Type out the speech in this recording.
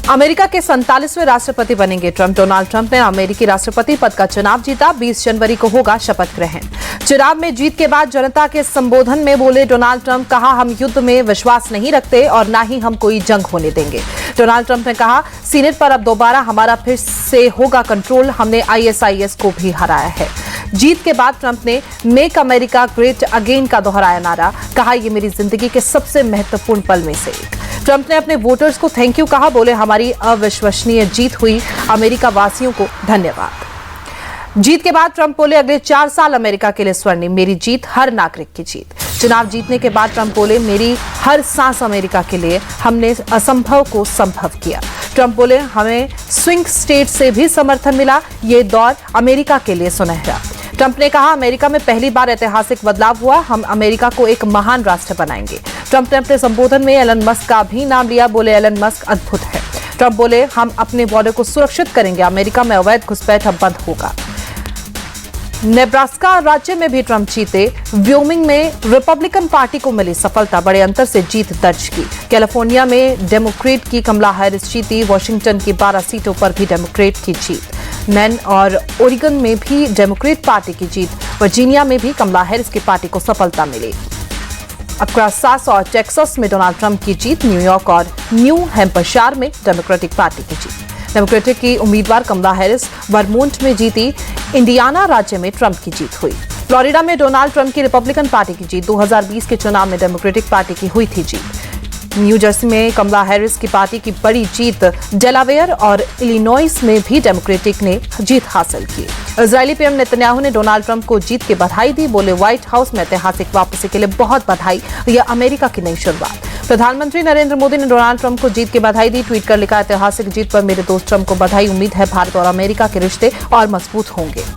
America के 47वें राष्ट्रपति बनेंगे ट्रंप। डोनाल्ड ट्रंप ने अमेरिकी राष्ट्रपति पद का चुनाव जीता। 20 जनवरी को होगा शपथ ग्रहण। चुनाव में जीत के बाद जनता के संबोधन में बोले डोनाल्ड ट्रंप, कहा हम युद्ध में विश्वास नहीं रखते और ना ही हम कोई जंग होने देंगे। डोनाल्ड ट्रंप ने कहा, सीनेट पर अब दोबारा हमारा फिर से होगा कंट्रोल। हमने ISIS को भी हराया है। जीत के बाद ट्रंप ने मेक अमेरिका ग्रेट अगेन का दोहराया नारा। कहा, यह मेरी जिंदगी के सबसे महत्वपूर्ण पल में से एक। ट्रंप ने अपने वोटर्स को थैंक यू कहा। बोले, हमारी अविश्वसनीय जीत हुई। अमेरिका वासियों को धन्यवाद। जीत के बाद ट्रंप बोले, अगले 4 साल अमेरिका के लिए स्वर्णिम। मेरी जीत हर नागरिक की जीत। चुनाव जीतने के बाद ट्रंप बोले, मेरी हर सांस अमेरिका के लिए। हमने असंभव को संभव किया। ट्रंप बोले, हमें स्विंग स्टेट से भी समर्थन मिला। ये दौर अमेरिका के लिए सुनहरा। ट्रंप ने कहा, अमेरिका में पहली बार ऐतिहासिक बदलाव हुआ। हम अमेरिका को एक महान राष्ट्र बनाएंगे। ट्रंप ने अपने संबोधन में एलन मस्क का भी नाम लिया। बोले, एलन मस्क अद्भुत है। ट्रंप बोले, हम अपने बॉर्डर को सुरक्षित करेंगे। अमेरिका में अवैध घुसपैठ अब बंद होगा। नेब्रास्का राज्य में भी ट्रंप जीते। व्योमिंग में रिपब्लिकन पार्टी को मिली सफलता। बड़े अंतर से जीत दर्ज की। कैलिफोर्निया में डेमोक्रेट की कमला हैरिस जीती। वॉशिंगटन की 12 सीटों पर भी डेमोक्रेट की जीत। मैन और ओरिगन में भी डेमोक्रेट पार्टी की जीत। वर्जीनिया में भी कमला हैरिस की पार्टी को सफलता मिली। अरकानसास और टेक्सास में डोनाल्ड ट्रंप की जीत। न्यूयॉर्क और न्यू हैम्पशायर में डेमोक्रेटिक पार्टी की जीत। डेमोक्रेटिक की उम्मीदवार कमला हैरिस वर्मोंट में जीती। इंडियाना राज्य में ट्रंप की जीत हुई। फ्लोरिडा में डोनाल्ड ट्रंप की रिपब्लिकन पार्टी की जीत। 2020 के चुनाव में डेमोक्रेटिक पार्टी की हुई थी जीत। न्यू जर्सी में कमला हैरिस की पार्टी की बड़ी जीत। डेलावेयर और इलिनॉइस में भी डेमोक्रेटिक ने जीत हासिल की। इजरायली पीएम नेतन्याहू ने डोनाल्ड ट्रंप को जीत की बधाई दी। बोले, व्हाइट हाउस में ऐतिहासिक वापसी के लिए बहुत बधाई। यह अमेरिका की नई शुरुआत। प्रधानमंत्री नरेंद्र मोदी ने डोनाल्ड ट्रंप को जीत की बधाई दी। ट्वीट कर लिखा, ऐतिहासिक जीत पर मेरे दोस्त ट्रंप को बधाई। उम्मीद है भारत और अमेरिका के रिश्ते और मजबूत होंगे।